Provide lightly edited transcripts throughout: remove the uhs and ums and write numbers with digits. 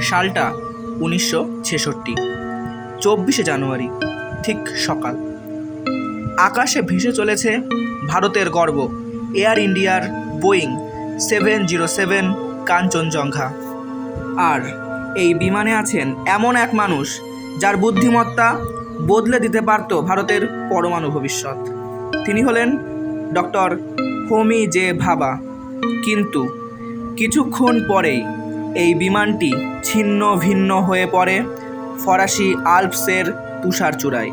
সালটা 1966। 24শে জানুয়ারি, ঠিক সকাল। আকাশে ভেসে চলেছে ভারতের গর্ব এয়ার ইন্ডিয়ার বোয়িং 707 কাঞ্চনজঙ্ঘা। আর এই বিমানে আছেন এমন এক মানুষ যার বুদ্ধিমত্তা বদলে দিতে পারত ভারতের পরমাণু ভবিষ্যৎ। তিনি হলেন ডক্টর হোমি জে ভাবা। কিন্তু কিছুক্ষণ পরেই এই বিমানটি ছিন্ন ভিন্ন হয়ে পড়ে ফরাসি আল্পসের তুষার চূড়ায়।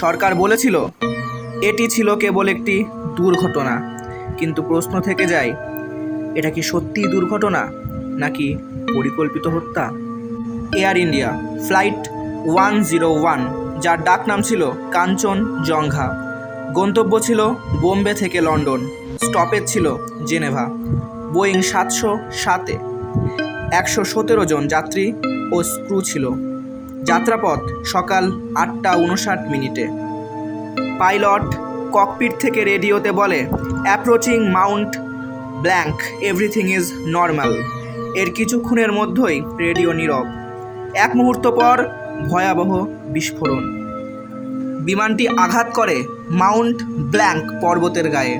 সরকার বলেছিল এটি ছিল কেবল একটি দুর্ঘটনা, কিন্তু প্রশ্ন থেকে যায়, এটা কি সত্যিই দুর্ঘটনা নাকি পরিকল্পিত হত্যা? এয়ার ইন্ডিয়া ফ্লাইট 101, যার ডাক নাম ছিল কাঞ্চনজঙ্ঘা, গন্তব্য ছিল বোম্বে থেকে লন্ডন, স্টপেজ ছিল জেনেভা। বোয়িং 707-এ 117 জন যাত্রী ও ক্রু ছিল। যাত্রাপথ সকাল 8:59। পাইলট ককপিট থেকে রেডিওতে বলে, approaching Mount blank, everything is normal. এর কিছুক্ষণের মধ্যেই রেডিও নীরব। এক মুহূর্ত পর ভয়াবহ বিস্ফোরণ। বিমানটি আঘাত করে মাউন্ট ব্ল্যাঙ্ক পর্বতের গায়ে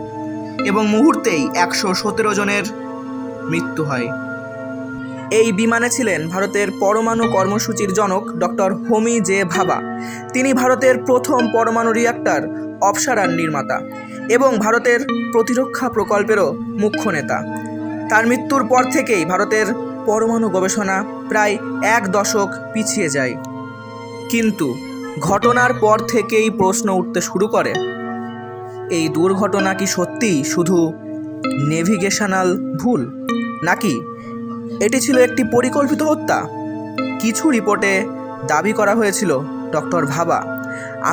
এবং মুহূর্তেই 117 জনের মৃত্যু হয়। এই বিমানে ছিলেন ভারতের পরমাণু কর্মসূচির জনক ডক্টর হোমি জে ভাবা। তিনি ভারতের প্রথম পরমাণু রিঅ্যাক্টর অপসারণ নির্মাতা এবং ভারতের প্রতিরক্ষা প্রকল্পেরও মুখ্য নেতা। তার মৃত্যুর পর থেকেই ভারতের পরমাণু গবেষণা প্রায় 1 দশক পিছিয়ে যায়। কিন্তু ঘটনার পর থেকেই প্রশ্ন উঠতে শুরু করে, এই দুর্ঘটনা কি সত্যিই শুধু নেভিগেশনাল ভুল, নাকি এটি ছিল একটি পরিকল্পিত হত্যা? কিছু রিপোর্টে দাবি করা হয়েছিল ডক্টর ভাবা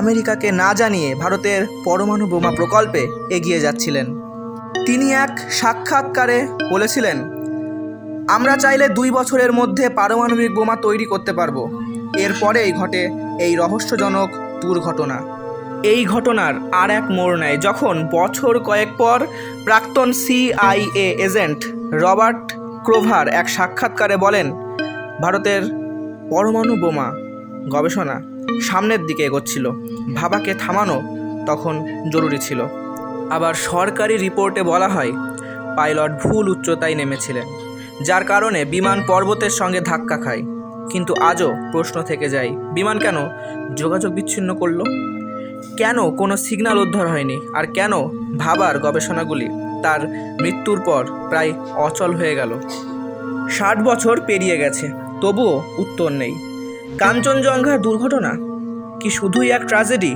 আমেরিকাকে না জানিয়ে ভারতের পরমাণু বোমা প্রকল্পে এগিয়ে যাচ্ছিলেন। তিনি এক সাক্ষাৎকারে বলেছিলেন, আমরা চাইলে 2 বছরের মধ্যে পারমাণবিক বোমা তৈরি করতে পারবো। এরপরেই ঘটে এই রহস্যজনক দুর্ঘটনা। এই ঘটনার আর এক মোড় নেয় যখন বছর কয়েক পর প্রাক্তন CIA এজেন্ট রবার্ট ক্রোভার এক সাক্ষাৎকারে বলেন, ভারতের পরমাণু বোমা গবেষণা সামনের দিকে এগোচ্ছিল, ভাবাকে থামানো তখন জরুরি ছিল। আবার সরকারি রিপোর্টে বলা হয় পাইলট ভুল উচ্চতায় নেমেছিলেন, যার কারণে বিমান পর্বতের সঙ্গে ধাক্কা খায়। কিন্তু আজও প্রশ্ন থেকে যায়, বিমান কেন যোগাযোগ বিচ্ছিন্ন করলো? কেন কোনো সিগন্যাল উদ্ধার হয়নি? আর কেন ভাবার গবেষণাগুলি তার মৃত্যুর পর প্রায় অচল হয়ে গেল? 60 বছর পেরিয়ে গেছে, তবুও উত্তর নেই। কাঞ্চনজঙ্ঘা দুর্ঘটনা কি শুধুই এক ট্র্যাজেডি,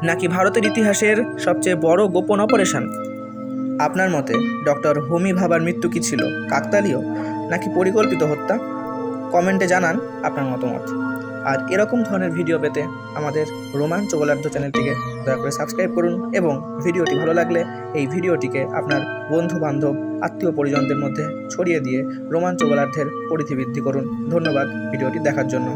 নাকি ভারতের ইতিহাসের সবচেয়ে বড় গোপন অপারেশন? আপনার মতে ডক্টর হোমি ভাবার মৃত্যু কি ছিল কাকতালীয় নাকি পরিকল্পিত হত্যা? কমেন্টে জানান আপনার মতামত। আর এরকম ধরনের ভিডিও পেতে আমাদের রোমাঞ্চ গোলার্ধ চ্যানেলটিকে দয়া করে সাবস্ক্রাইব করুন এবং ভিডিওটি ভালো লাগলে এই ভিডিওটিকে আপনার বন্ধু বান্ধব আত্মীয় পরিজনদের মধ্যে ছড়িয়ে দিয়ে রোমাঞ্চ গোলার্ধের পরিধি বৃদ্ধি করুন। ধন্যবাদ ভিডিওটি দেখার জন্য।